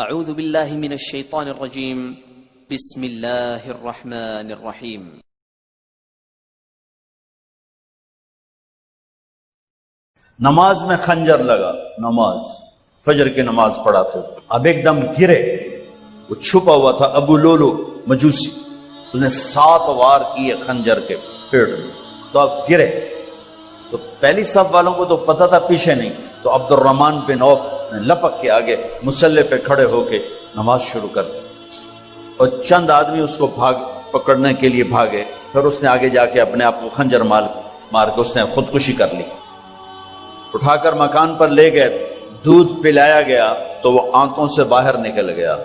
اعوذ باللہ من الشیطان الرجیم بسم اللہ الرحمن الرحیم نماز میں خنجر لگا، نماز فجر کی نماز پڑھاتے تھے، اب ایک دم گرے، وہ چھپا ہوا تھا ابو لولو مجوسی، اس نے 7 وار کیے خنجر کے پیڑ میں، تو اب گرے تو پہلی صف والوں کو تو پتہ تھا، پیچھے نہیں، تو عبد الرحمن بن عوف نے لپک کے آگے مصلی پہ کھڑے ہو کے نماز شروع کر دی، اور چند آدمی اس کو پکڑنے کے لیے بھاگے، پھر اس نے آگے جا کے اپنے آپ کو خنجر مار کے اس نے خودکشی کر لی، اٹھا کر مکان پر لے گئے، دودھ پلایا گیا تو وہ آنتوں سے باہر نکل گیا،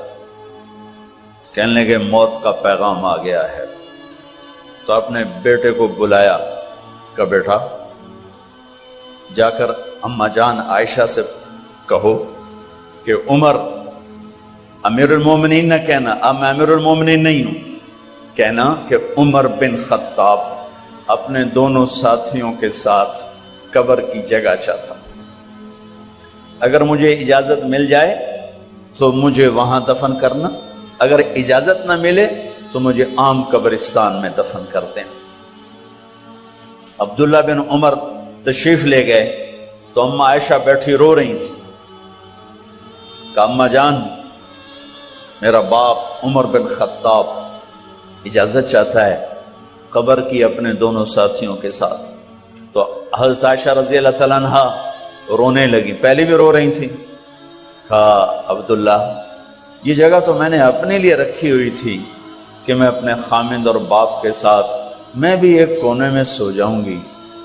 کہنے لگے موت کا پیغام آ گیا ہے، تو اپنے بیٹے کو بلایا، کہ بیٹا جا کر اماں جان عائشہ سے کہو کہ عمر امیر المومنین نہ کہنا، اب میں امیر المومنین نہیں ہوں، کہنا کہ عمر بن خطاب اپنے دونوں ساتھیوں کے ساتھ قبر کی جگہ چاہتا، اگر مجھے اجازت مل جائے تو مجھے وہاں دفن کرنا، اگر اجازت نہ ملے تو مجھے عام قبرستان میں دفن کر دینا۔ عبداللہ بن عمر تشریف لے گئے تو اماں عائشہ بیٹھی رو رہی تھی، کہ اماں جان میرا باپ عمر بن خطاب اجازت چاہتا ہے قبر کی اپنے دونوں ساتھیوں کے ساتھ، تو حضرت عائشہ رضی اللہ تعالیٰ عنہ رونے لگی، پہلے بھی رو رہی تھی، کہا عبداللہ یہ جگہ تو میں نے اپنے لیے رکھی ہوئی تھی کہ میں اپنے خامند اور باپ کے ساتھ میں بھی ایک کونے میں سو جاؤں گی،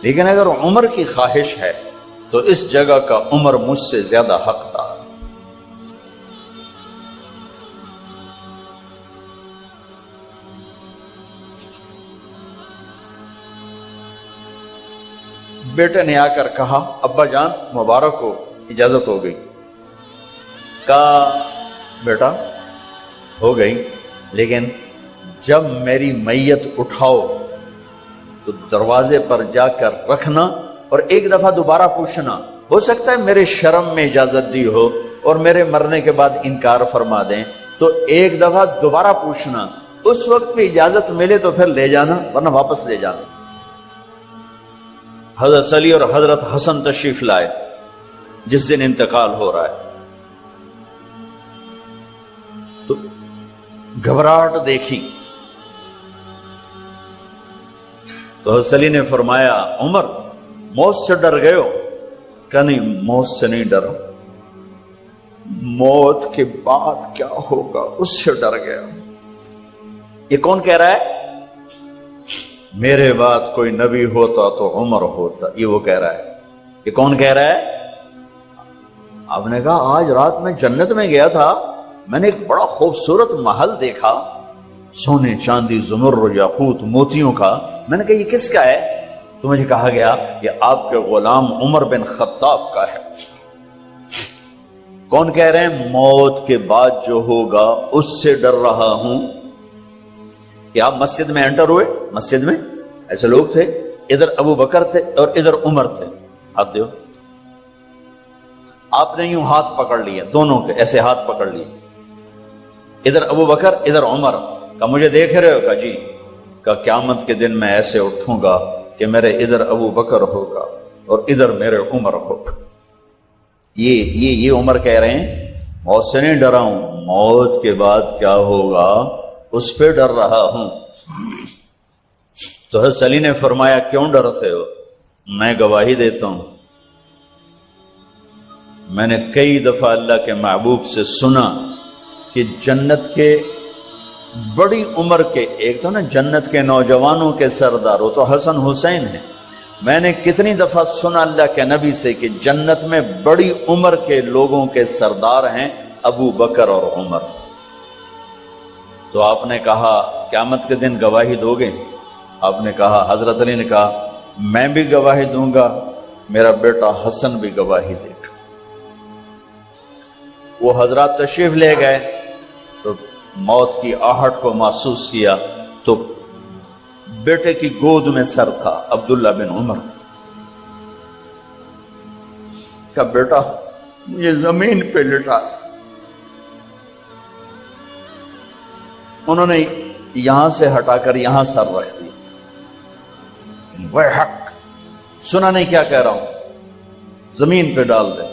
لیکن اگر عمر کی خواہش ہے تو اس جگہ کا عمر مجھ سے زیادہ حقدار۔ بیٹے نے آ کر کہا ابا جان مبارک ہو، اجازت ہو گئی، کہا بیٹا ہو گئی، لیکن جب میری میت اٹھاؤ تو دروازے پر جا کر رکھنا اور ایک دفعہ دوبارہ پوچھنا، ہو سکتا ہے میرے شرم میں اجازت دی ہو اور میرے مرنے کے بعد انکار فرما دیں، تو ایک دفعہ دوبارہ پوچھنا، اس وقت بھی اجازت ملے تو پھر لے جانا ورنہ واپس لے جانا۔ حضرت علی اور حضرت حسن تشریف لائے جس دن انتقال ہو رہا ہے، تو گھبراہٹ دیکھی تو حضرت علی نے فرمایا عمر موت سے ڈر گئے ہو؟ کہ نہیں موت سے نہیں ڈرا، موت کے بعد کیا ہوگا اس سے ڈر گیا۔ یہ کون کہہ رہا ہے؟ میرے بعد کوئی نبی ہوتا تو عمر ہوتا، یہ وہ کہہ رہا ہے۔ یہ کون کہہ رہا ہے؟ آپ نے کہا آج رات میں جنت میں گیا تھا، میں نے ایک بڑا خوبصورت محل دیکھا، سونے چاندی زمرد یاقوت موتیوں کا، میں نے کہا یہ کس کا ہے؟ تو مجھے کہا گیا یہ آپ کے غلام عمر بن خطاب کا ہے۔ کون کہہ رہے ہیں؟ موت کے بعد جو ہوگا اس سے ڈر رہا ہوں۔ کہ آپ مسجد میں انٹر ہوئے، مسجد میں ایسے لوگ تھے، ادھر ابو بکر تھے اور ادھر عمر تھے، ہاتھ دیو، آپ نے یوں ہاتھ پکڑ لیے، دونوں کے ایسے ہاتھ پکڑ لیے، ادھر ابو بکر ادھر عمر، کہ مجھے دیکھ رہے ہو؟ کہ جی، کہ قیامت کے دن میں ایسے اٹھوں گا کہ میرے ادھر ابو بکر ہوگا اور ادھر میرے عمر ہوگا۔ یہ عمر کہہ رہے ہیں موت سے نہیں ڈرا ہوں، موت کے بعد کیا ہوگا اس پہ ڈر رہا ہوں۔ تو حضرت علی نے فرمایا کیوں ڈرتے ہو؟ میں گواہی دیتا ہوں، میں نے کئی دفعہ اللہ کے محبوب سے سنا کہ جنت کے بڑی عمر کے، ایک تو نا جنت کے نوجوانوں کے سردار، وہ تو حسن حسین ہیں، میں نے کتنی دفعہ سنا اللہ کے نبی سے کہ جنت میں بڑی عمر کے لوگوں کے سردار ہیں ابو بکر اور عمر۔ تو آپ نے کہا قیامت کے دن گواہی دو گے؟ آپ نے کہا، حضرت علی نے کہا میں بھی گواہی دوں گا، میرا بیٹا حسن بھی گواہی دے گا۔ وہ حضرات تشریف لے گئے تو موت کی آہٹ کو محسوس کیا تو بیٹے کی گود میں سر تھا عبداللہ بن عمر کا، بیٹا یہ زمین پہ لٹا، انہوں نے یہاں سے ہٹا کر یہاں سر رکھ دیا. وہ حق سنا نہیں کیا کہہ رہا ہوں, زمین پہ ڈال دے.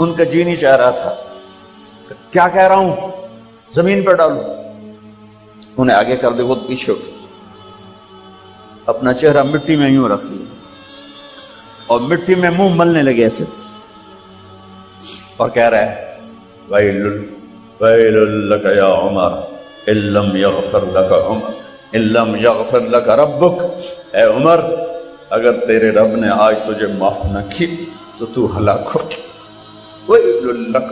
ان کا جی نہیں چاہ رہا تھا, کیا کہہ رہا ہوں, زمین پہ ڈالو. انہیں آگے کر دے, خود پیچھے اٹھ, اپنا چہرہ مٹی میں یوں رکھ دیا اور مٹی میں منہ ملنے لگے ایسے, اور کہہ رہا ہے ویل لک یا عمر ان لم یغفر لک عمر ان لم یغفر لک ربک. اے عمر, اگر تیرے رب نے آج تجھے معاف نہ کی تو تو ہلاک ہو. ویل لک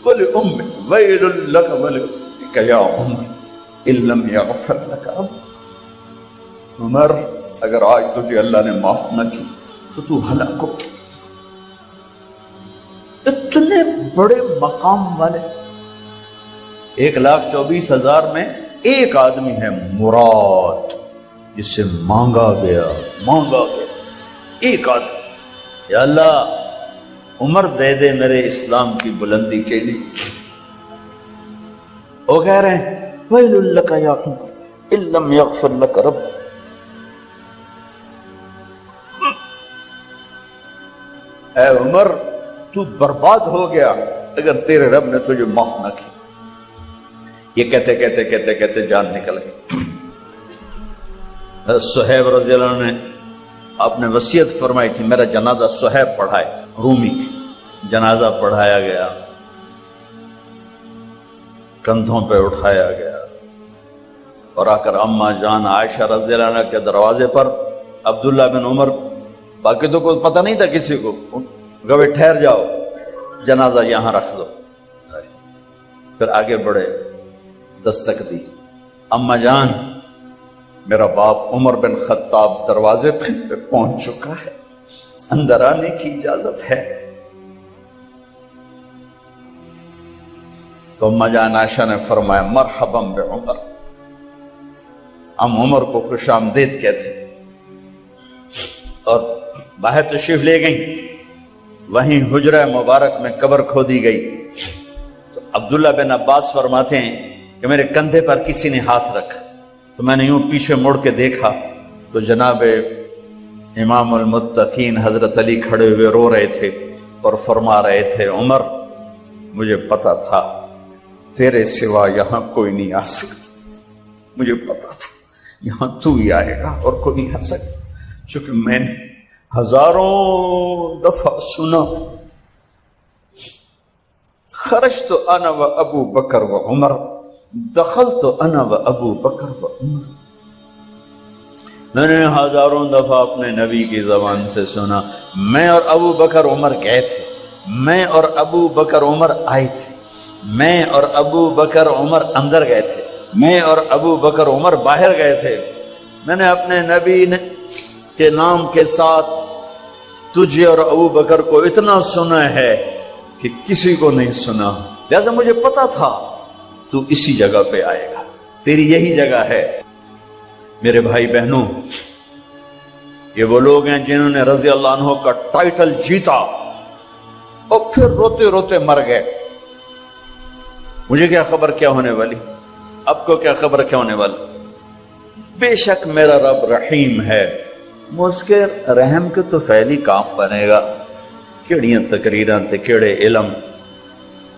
ولأمک ویل لک ولأمک یا عمر ان لم یغفر لک ربک. عمر, اگر آج تجھے اللہ نے معاف نہ کی تو تو ہلاک ہو. اتنے بڑے مقام والے 1,24,000 میں ایک آدمی ہے مراد, جسے مانگا گیا ایک آدمی. یا اللہ عمر دے دے میرے اسلام کی بلندی کے لیے. وہ کہہ رہے ہیں ویل لک یا عمر ان لم یغفر لک رب. اے عمر, تو برباد ہو گیا اگر تیرے رب نے تجھے معاف نہ کی. یہ کہتے کہتے جان نکل گئی. صہیب رضی اللہ عنہ نے آپ نے وصیت فرمائی تھی میرا جنازہ صہیب پڑھائے, رومی. جنازہ پڑھایا گیا, کندھوں پہ اٹھایا گیا, اور آ کر اماں جان عائشہ رضی اللہ عنہ کے دروازے پر عبداللہ بن عمر, باقی تو کوئی پتہ نہیں تھا کسی کو, گوے ٹھہر جاؤ, جنازہ یہاں رکھ دو. پھر آگے بڑھے, دستک دی, اماں جان میرا باپ عمر بن خطاب دروازے پہ پہنچ چکا ہے, اندر آنے کی اجازت ہے. تو اماں جان عائشہ نے فرمایا مرحبا بعمر. ہم عمر کو خوش آمدید کہتے, اور باہر تشریف لے گئیں. وہیں حجرہ مبارک میں قبر کھودی گئی. تو عبداللہ بن عباس فرماتے ہیں کہ میرے کندھے پر کسی نے ہاتھ رکھا, تو میں نے یوں پیچھے مڑ کے دیکھا تو جناب امام المتقین حضرت علی کھڑے ہوئے رو رہے تھے اور فرما رہے تھے عمر مجھے پتا تھا تیرے سوا یہاں کوئی نہیں آ سکتا, مجھے پتا تھا یہاں تو ہی آئے گا اور کوئی نہیں آ سکتا. چونکہ میں نے ہزاروں دفعہ سنا خرجت انا و ابو بکر و عمر دخلت انا و ابو بکر و عمر. میں نے ہزاروں دفعہ اپنے نبی کی زبان سے سنا میں اور ابو بکر عمر گئے تھے, میں اور ابو بکر عمر آئے تھے, میں اور ابو بکر عمر اندر گئے تھے, میں اور ابو بکر عمر باہر گئے تھے. میں نے اپنے نبی کے نام کے ساتھ تجھے اور ابو بکر کو اتنا سنا ہے کہ کسی کو نہیں سنا, لہذا مجھے پتا تھا تو اسی جگہ پہ آئے گا, تیری یہی جگہ ہے. میرے بھائی بہنوں, یہ وہ لوگ ہیں جنہوں نے رضی اللہ عنہ کا ٹائٹل جیتا اور پھر روتے روتے مر گئے. مجھے کیا خبر کیا ہونے والی, اب کو کیا خبر کیا ہونے والی. بے شک میرا رب رحیم ہے, اس کے رحم کے تو فعلی کام بنے گا. کیڑیاں تقریراں تے کیڑے علم,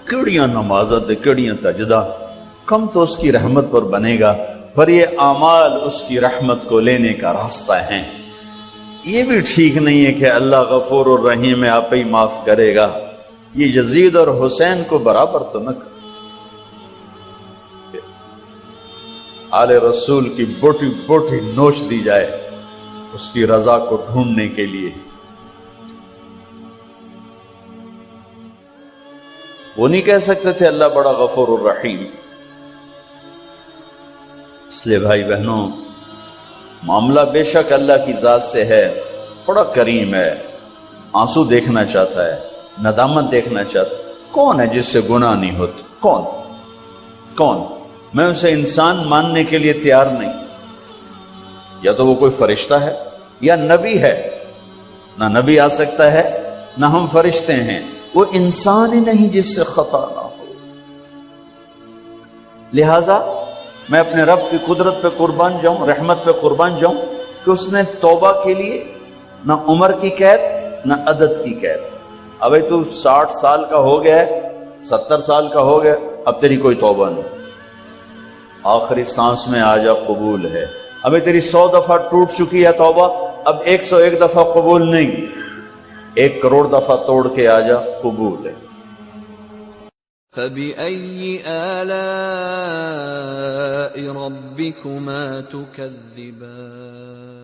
کیڑیاں نمازاں تے کیڑیاں تجدہ, کم تو اس کی رحمت پر بنے گا, پر یہ اعمال اس کی رحمت کو لینے کا راستہ ہیں. یہ بھی ٹھیک نہیں ہے کہ اللہ غفور الرحیم ہے آپ ہی معاف کرے گا. یہ یزید اور حسین کو برابر تو نہ کر. آل رسول کی بوٹی بوٹی نوچ دی جائے اس کی رضا کو ڈھونڈنے کے لیے. وہ نہیں کہہ سکتے تھے اللہ بڑا غفور الرحیم. اس لیے بھائی بہنوں, معاملہ بے شک اللہ کی ذات سے ہے, بڑا کریم ہے, آنسو دیکھنا چاہتا ہے, ندامت دیکھنا چاہتا ہے. کون ہے جس سے گناہ نہیں ہوتا؟ کون؟ میں اسے انسان ماننے کے لیے تیار نہیں. یا تو وہ کوئی فرشتہ ہے یا نبی ہے. نہ نبی آ سکتا ہے نہ ہم فرشتے ہیں. وہ انسان ہی نہیں جس سے خطا نہ ہو. لہذا میں اپنے رب کی قدرت پہ قربان جاؤں، رحمت پہ قربان جاؤں کہ اس نے توبہ کے لیے نہ عمر کی قید نہ عدد کی قید. ابھی تو 60 سال کا ہو گیا ہے، 70 سال کا ہو گیا، اب تیری کوئی توبہ نہیں، آخری سانس میں آ جا قبول ہے. ابھی تیری 100 دفعہ ٹوٹ چکی ہے توبہ، اب 101 دفعہ قبول نہیں، 1 کروڑ دفعہ توڑ کے آ جا، قبول ہے. فَبِأَيِّ آلَاءِ رَبِّكُمَا تُكَذِّبَانِ